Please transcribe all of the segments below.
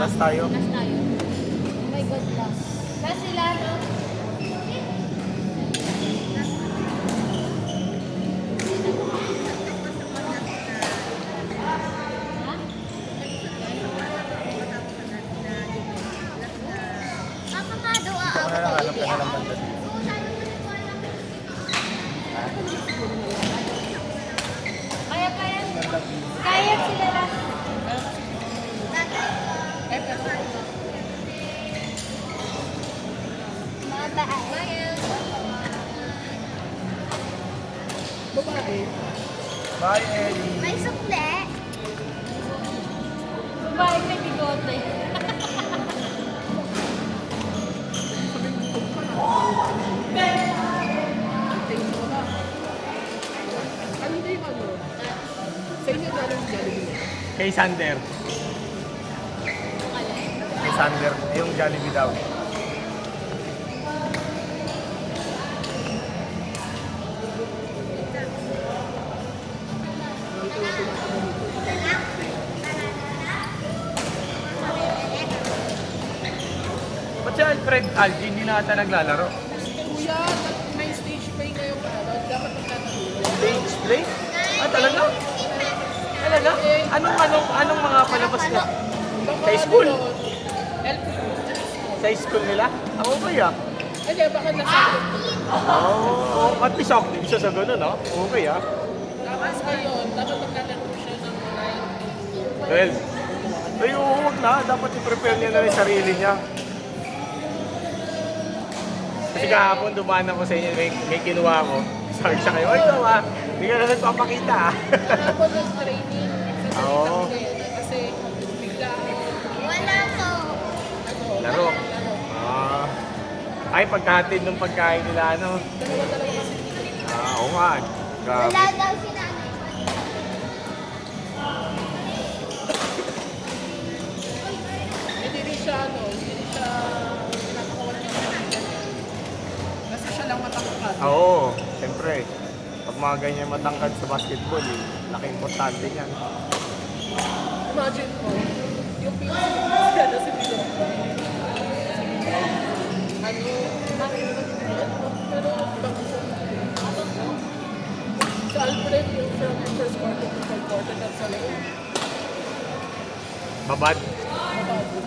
Last tayo. Last tayo. Oh my God, last. Last sila, no? Ha? Ako nga daw, Ikaw na lang, hanap ka na lang banda. Kaya pa yan. Kaya sila lang. Babae. Bye, Ellie. May sukle. Babae may bigote. Ano na yung ano? Sa inyo galing Jollibee. Kay Sander. Kay Sander. Yung Jollibee daw. Ba't si Alfred Algie hindi na ata naglalaro? Kuya, may stage play ngayong ano, dapat magtatalo. Stage play? Ah, talaga? Talaga? Anong mga palabas na? Sa school? Sa school nila? Ako ba ya? Hindi, baka nasa Oh, at least active siya sa gano'n, no? Okay, ah. Tapos ngayon, dapat maglalaro siya ng 12. Ay, oo, huwag na. Dapat i-prepare niya na rin sarili niya. Kasi kahapon, dumaan ako sa inyo, may kinuha ko. Sabi siya kayo, ay, ikaw ah, hindi ka na nagpapakita ah. kahapon ng training. Oo. Kasi bigla Wala to. Laro. Ah. Ay, pagkahatid ng pagkain nila, ano? dalawa-dalawa kasi Ah, oo nga. Grabe. Wala daw si nanay. hindi rin siya pinapakawan niya ng kaibigan. Kasi siya lang matangkad. Oo, siyempre. Pag mga ganyan matangkad sa basketball, eh, laking importante niyan. Imagine mo, yung pinaka na si Pino. Pero ibang si Alfred yung from first quarter to third quarter at sa loob. Babad. Mabago.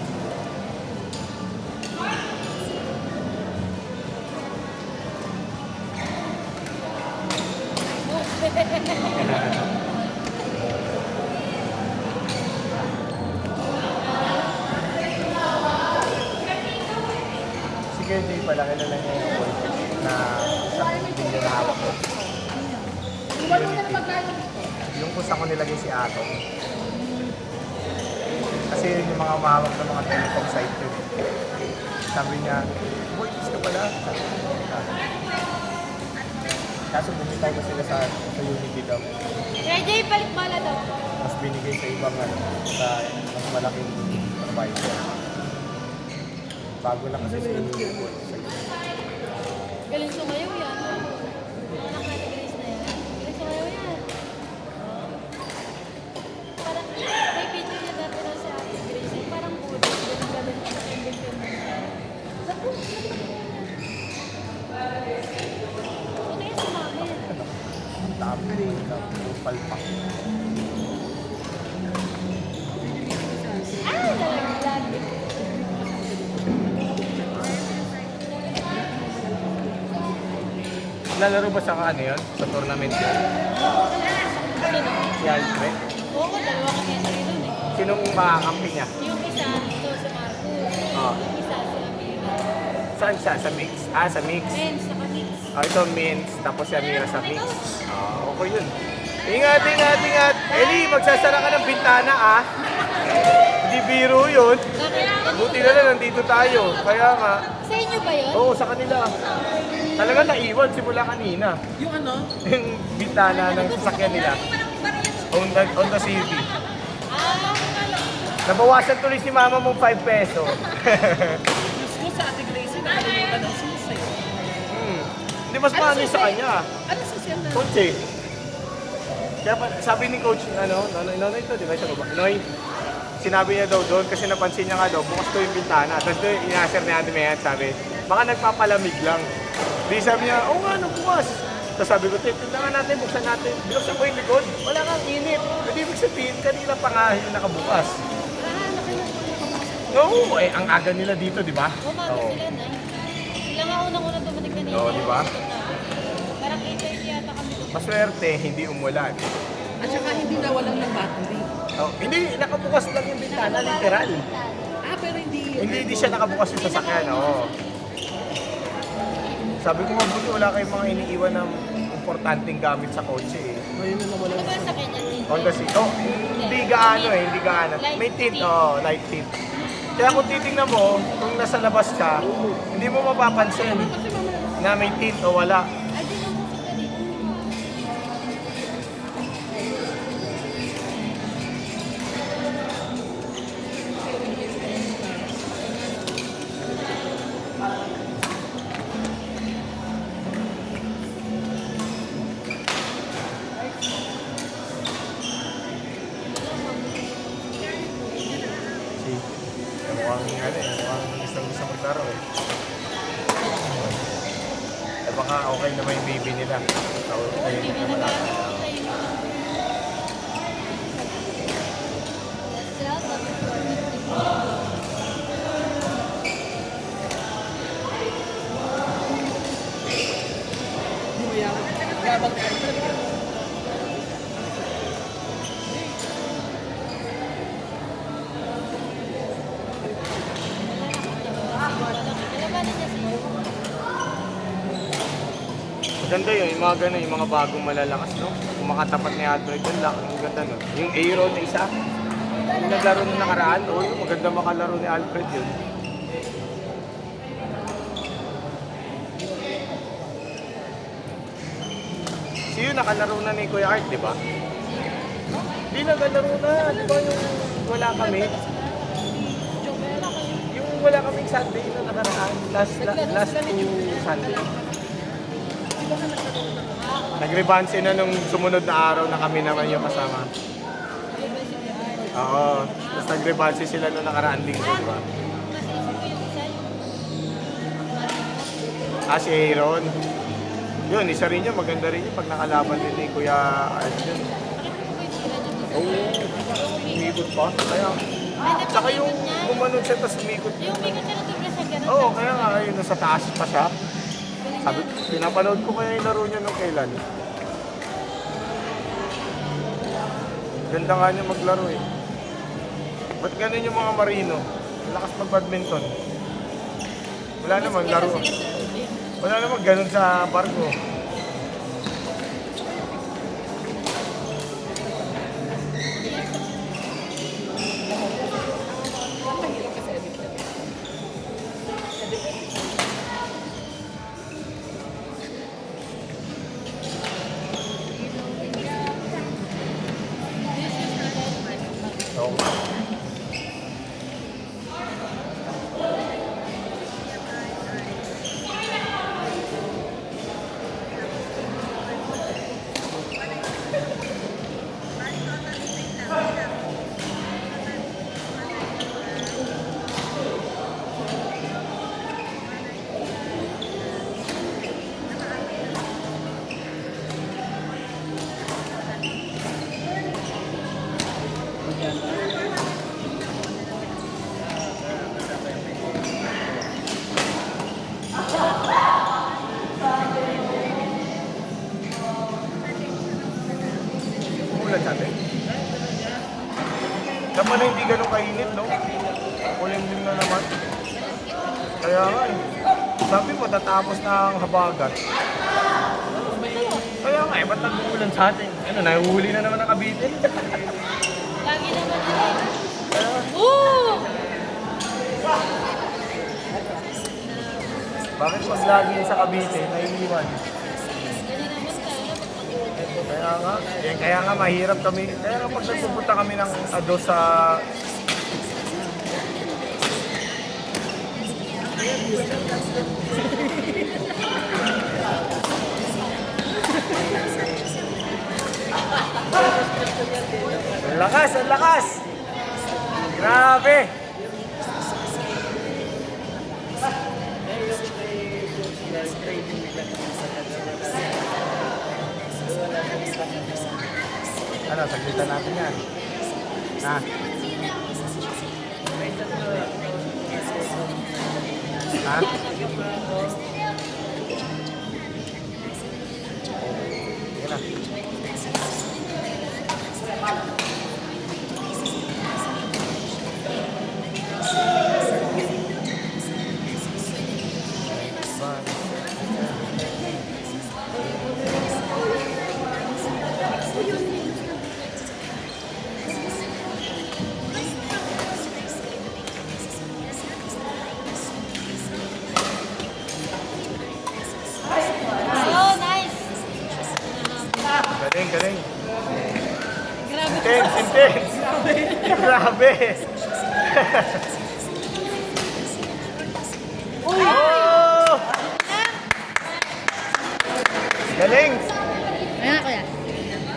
Si KJ pala, kilala niya yung boyfriend na isang video na hawak ko. Iwan mo na na magkano. Yung kung saan ko nilagay si Atong. Kasi yun yung mga mahawak ng mga telecom site yun. Sabi niya, boy, kiss ka pala. Kaso bumitaw ko sila sa Unity daw. KJ, palit bala daw. Mas binigay sa ibang ano, sa mas malaking provider. Bago lang kasi sa Unity boy. Galing sumayaw yan. Anak na ni Grace na yan. Galing sumayaw yan. Parang may picture niya dati daw si Ate Grace. Yung parang budo. Galing na sa MVP. Naku, ito yung sumami. Dami na palpak. Ah, nalaglag. Lalaro ba sa ano yun? Sa tournament yun? Sino? Si Alfred? Oo, dalawa kami entry dun eh. Sinong makakampi niya? Yung isa, ito si Marcos. Ah. Yung isa, si Amira. Saan siya? Sa mix? Ah, sa mix. Men's, saka mix. Ah, ito Mins, tapos si Amira sa mix. Ah, okay yun. Ingat, ingat, ingat. Eli, magsasara ka ng bintana ah. Hindi Hindi biro yun. Bakit? Buti na lang, nandito tayo. Kaya nga, Sa inyo ba yun? oo, sa kanila. Talaga naiwan simula kanina. Yung ano? Yung bitana ng sasakyan nila. Honda Civic. Ah, Nabawasan tuloy si mama mong 5 peso. Diyos ko sa Ate Gracie, nakalimutan ng susi. Hindi mas maano yung sa kanya. Ano susi yan na? Coach eh. Kaya sabi ni coach, Nonoy ito, di ba sa baba? Noy, sinabi niya daw doon kasi napansin niya nga daw, bukas ko yung bintana. Tapos doon, inaser ni Ate Mayan, sabi, baka nagpapalamig lang. Di sabi niya, oo nga, bukas. Tapos sabi ko, tignan natin, buksan natin. Binuksan ko yung likod, wala kang init. Hindi ibig sabihin, kanina pa nga yung nakabukas. Oo, eh, ang aga nila dito, di ba? umaga Oo. sila na. Sila nga unang-unang dumating kanina. Oo, di ba? Parang 8:30 yata kami. Maswerte, hindi umulan. At saka hindi nawalan ng battery. Oh, hindi, nakabukas lang yung bintana, literal. Ah, pero hindi. Hindi siya nakabukas yung sasakyan, oo. Sabi ko mabuti wala kayong mga iniiwan ng importanteng gamit sa kotse eh. Ngayon na nawalan Ano ba ng sa kanya? Honda Civic. Oh, hindi gaano eh, hindi gaano. May tint, oh, light tint. Kaya kung titingnan mo, kung nasa labas ka, hindi mo mapapansin na may tint o wala. Ay, di naman sa kanina. See? Mukhang ano eh, mukhang gusto maglaro eh. Eh baka okay na may baby nila. So, okay Hindi na na naman. hindi mayaman. Yabang ka. Maganda yun, yung mga ganun, yung mga bagong malalakas, no? Kung makatapat ni Alfred, yun lang, ang ganda nun. Yung Aero na isa, yung naglaro nung nakaraan, oh, yun, maganda makalaro ni Alfred yun. Si yun, nakalaro na ni Kuya Art, di ba? Hindi, nakalaro na, di ba yung wala kami? Yung wala kaming Sunday na nakaraan, last two Sunday. Nagrebanse na nung sumunod na araw na kami naman yung kasama. Oo. Tapos nagrebanse sila nung nakaraan linggo, di ba? Ah, si Aaron. Yun, isa rin yun. Maganda rin yun pag nakalaban din ni Kuya Art yun. Oo. Umikot pa. Kaya, tsaka yung gumanon siya tapos umikot. Yung bigot na nagdubla sa ganun. Oo, kaya nga, ayun, nasa taas pa siya. Sabi, pinapanood ko kaya yung laro niya nung kailan. Ganda nga niya maglaro eh. Ba't ganun yung mga marino? Lakas mag-badminton. Wala naman, laro. Wala naman, ganun sa barko. Oo. Umulan sa atin. Dapat na hindi ganun kainit, no? Kulimlim na naman. Kaya nga eh. Sabi mo, tatapos na ang habagat. Kaya nga eh, ba't nag-uulan sa atin? Ano, nahuhuli na naman ang kabitin. Lagi naman yun. Kaya, Oo! Bakit pag lagi sa Cavite, naiiwan? Ganyan naman tayo. Kaya nga mahirap kami. Kaya nga pag nagpupunta kami ng ado sa ang lakas, ang lakas! Grabe! Ano, saglitan natin yan. Ha? Ha? Sige na. Oh, nice! Galing, galing. Grabe. Intense, intense. Grabe. Oh! Galing. Ayan, kuya.